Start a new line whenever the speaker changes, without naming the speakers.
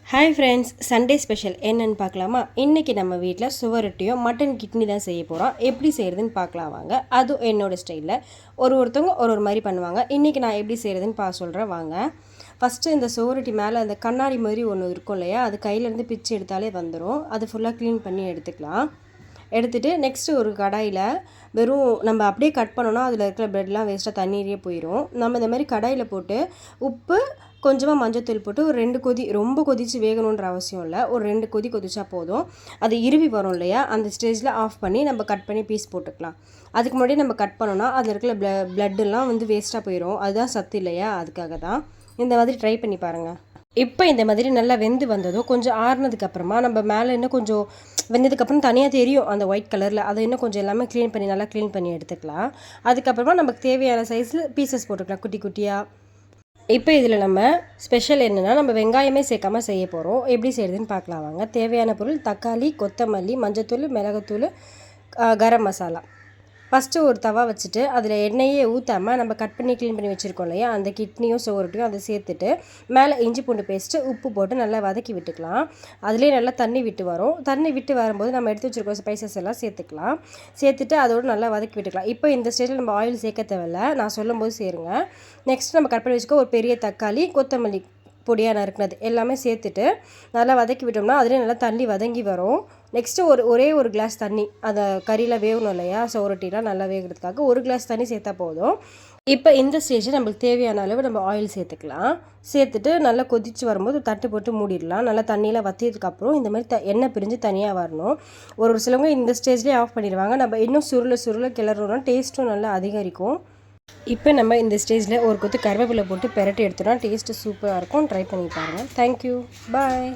Hi friends, Sunday special என்னென்னு பார்க்கலாமா? இன்றைக்கி நம்ம வீட்டில் சுவரொட்டியும் மட்டன் கிட்னி தான் செய்ய போகிறோம். எப்படி செய்கிறதுன்னு பார்க்கலாம் வாங்க. அதுவும் என்னோடய ஸ்டைலில் ஒருத்தவங்க ஒரு மாதிரி பண்ணுவாங்க. இன்றைக்கி நான் எப்படி செய்கிறதுன்னு சொல்கிறேன் வாங்க. ஃபஸ்ட்டு இந்த சுவரொட்டி மேலே அந்த கண்ணாடி மாதிரி ஒன்று இருக்கும் இல்லையா, அது கையிலேருந்து பிச்சு எடுத்தாலே வந்துடும். அது ஃபுல்லாக க்ளீன் பண்ணி எடுத்துக்கலாம். எடுத்துகிட்டு நெக்ஸ்ட்டு ஒரு கடாயில் வெறும் நம்ம அப்படியே கட் பண்ணோன்னா அதில் இருக்கிற ப்ரெட்லாம் வேஸ்ட்டாக தண்ணீரே போயிடும். நம்ம இந்த மாதிரி கடாயில் போட்டு உப்பு கொஞ்சமாக மஞ்சத்தூள் போட்டு ஒரு 2 கொதி, ரொம்ப கொதித்து வேகணுன்ற அவசியம் இல்லை, ஒரு 2 கொதி கொதிச்சா போதும். அது இருவி வரும் இல்லையா, அந்த ஸ்டேஜில் ஆஃப் பண்ணி நம்ம கட் பண்ணி பீஸ் போட்டுக்கலாம். அதுக்கு முன்னாடி நம்ம கட் பண்ணோன்னா அதில் இருக்கிற ப்ளட்டெல்லாம் வேஸ்ட்டாக போயிடும். அதுதான் சத்து இல்லையா, அதுக்காக தான். இந்த மாதிரி ட்ரை பண்ணி பாருங்கள். இப்போ இந்த மாதிரி நல்லா வெந்து வந்ததும் கொஞ்சம் ஆறுனதுக்கப்புறமா நம்ம மேலே இன்னும் கொஞ்சம் வெந்ததுக்கப்புறம் தனியாக தெரியும் அந்த ஒயிட் கலரில், அதை இன்னும் கொஞ்சம் எல்லாமே நல்லா க்ளீன் பண்ணி எடுத்துக்கலாம். அதுக்கப்புறமா நமக்கு தேவையான சைஸில் பீசஸ் போட்டுக்கலாம் குட்டி குட்டியாக. இப்போ இதில் நம்ம ஸ்பெஷல் என்னென்னா, நம்ம வெங்காயமே சேர்க்காமல் செய்ய போகிறோம். எப்படி செய்கிறதுன்னு பார்க்கலாம் வாங்க. தேவையான பொருள் தக்காளி, கொத்தமல்லி, மஞ்சத்தூள், மிளகுத்தூள், கரம் மசாலா. ஃபஸ்ட்டு ஒரு தவா வச்சுட்டு அதில் எண்ணெயே ஊற்றாமல் நம்ம கட் பண்ணி க்ளீன் பண்ணி வச்சுருக்கோம் இல்லையா, அந்த கிட்னியும் சுவரொட்டியும் அதை சேர்த்துட்டு மேலே இஞ்சி பூண்டு பேஸ்ட்டு உப்பு போட்டு நல்லா வதக்கி விட்டுக்கலாம். அதுலேயே நல்லா தண்ணி விட்டு வரும். தண்ணி விட்டு வரும்போது நம்ம எடுத்து வச்சுருக்கோம் ஸ்பைசஸ் எல்லாம் சேர்த்துக்கலாம். சேர்த்துட்டு அதோடு நல்லா வதக்கி விட்டுக்கலாம். இப்போ இந்த ஸ்டேஜில் நம்ம ஆயில் சேர்க்க தேவையில்ல, நான் சொல்லும்போது சேருங்க. நெக்ஸ்ட் நம்ம கட் பண்ணி வச்சுக்க ஒரு பெரிய தக்காளி, கொத்தமல்லி பொடியாக நறுக்குனது எல்லாமே சேர்த்துட்டு நல்லா வதக்கி விட்டோம்னா அதிலே நல்லா தண்ணி வதங்கி வரும். நெக்ஸ்ட்டு ஒரே ஒரு கிளாஸ் தண்ணி, அந்த கறியில் வேகணும் இல்லையா, சுவரொட்டிலாம் நல்லா வேகிறதுக்காக ஒரு கிளாஸ் தண்ணி சேர்த்தா போதும். இப்போ இந்த ஸ்டேஜில் நம்மளுக்கு தேவையான அளவு நம்ம ஆயில் சேர்த்துக்கலாம். சேர்த்துட்டு நல்லா கொதித்து வரும்போது தட்டு போட்டு மூடிடலாம். நல்லா தண்ணியில் வற்றியதுக்கப்புறம் இந்த மாதிரி எண்ணெய் பிரிஞ்சு தனியாக வரணும். ஒரு சிலவங்க இந்த ஸ்டேஜ்லேயே ஆஃப் பண்ணிடுவாங்க. நம்ம இன்னும் சுருள கிளறோம்னா டேஸ்ட்டும் நல்லா அதிகரிக்கும். இப்போ நம்ம இந்த ஸ்டேஜில் ஒரு கொத்து கருவேப்பிலை போட்டு பெரட்டி எடுத்தோம்னா டேஸ்ட்டு சூப்பராக இருக்கும். ட்ரை பண்ணி பாருங்கள். தேங்க்யூ, பாய்.